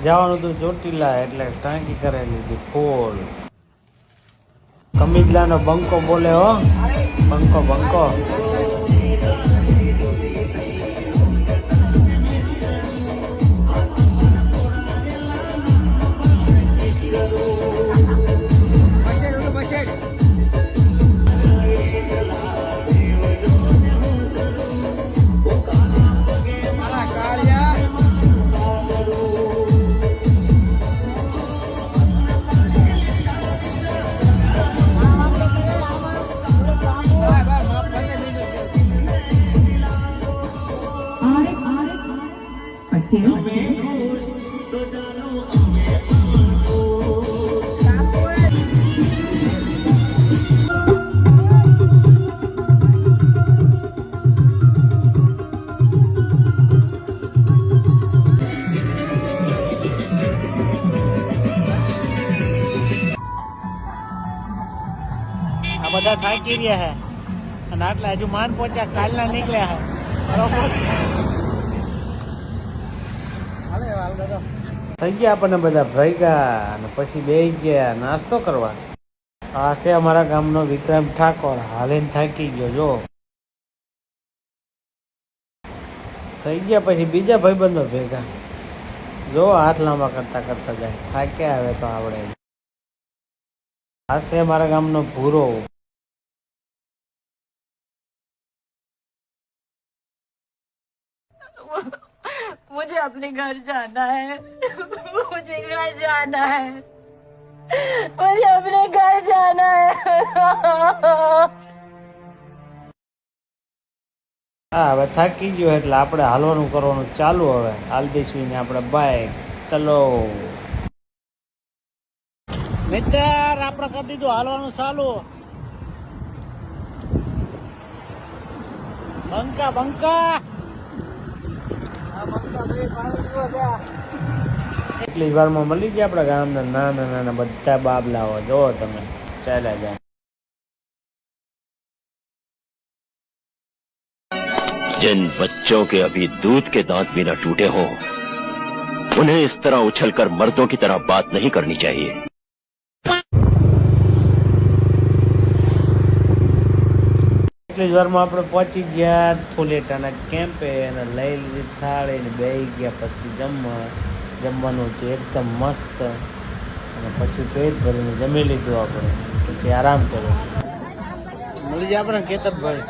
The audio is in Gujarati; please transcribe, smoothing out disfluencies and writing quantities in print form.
જવાનું હતું ચોટીલા એટલે ટાંકી કરાવી લીધી ફૂલ. કમિદલાનો બંકો બોલે હો, બંકો બંકો. બધા થાકી રહ્યા હે અને આટલા હજુ માન પહોંચ્યા, કાલના નીકળ્યા હે બરોબર. થઈ ગયા આપણને બધા ભેગા અને પછી બેસી ગયા નાસ્તો કરવા. આ છે અમારા ગામનો વિક્રમ ઠાકોર, હાલીને થાકી ગયો જો. થઈ ગયા પછી બીજા ભાઈબંધો ભેગા જો, હાથ લાંબા કરતા કરતા જાય, થાક્યા હવે તો આવડે. આ છે અમારા ગામનો ભૂરો. मुझे अपने घर जाना है, मुझे घर जाना है, मुझे अपने घर जाना है. હા હવે થાકી ગયો એટલે આપણે હાલવાનું કરવાનું ચાલુ. હવે હાલ દઈશું ને આપણે બાઈક. ચલો મિત્ર, આપણે કરી દીધું હાલવાનું ચાલુ. બંકા બંકા એટલી જ વારમાં મળી ગયા આપણા ગામના નાના નાના બધા બાબલાઓ. જો તમે ચાલ્યા જાય. जिन बच्चों के अभी दूध के दांत भी न टूटे हों, उन्हें इस तरह उछलकर मर्दों की तरह बात नहीं करनी चाहिए. એટલી જ વારમાં આપણે પહોંચી ગયા ફુલેટાના કેમ્પે અને લઈ લીધી થાળી ને બેસી ગયા. પછી જમવાનું હતું એકદમ મસ્ત અને પછી પેટ ભરીને જમી લીધું આપણે. પછી આરામ કર્યો. મળી જાય આપણે કેતરભાઈ.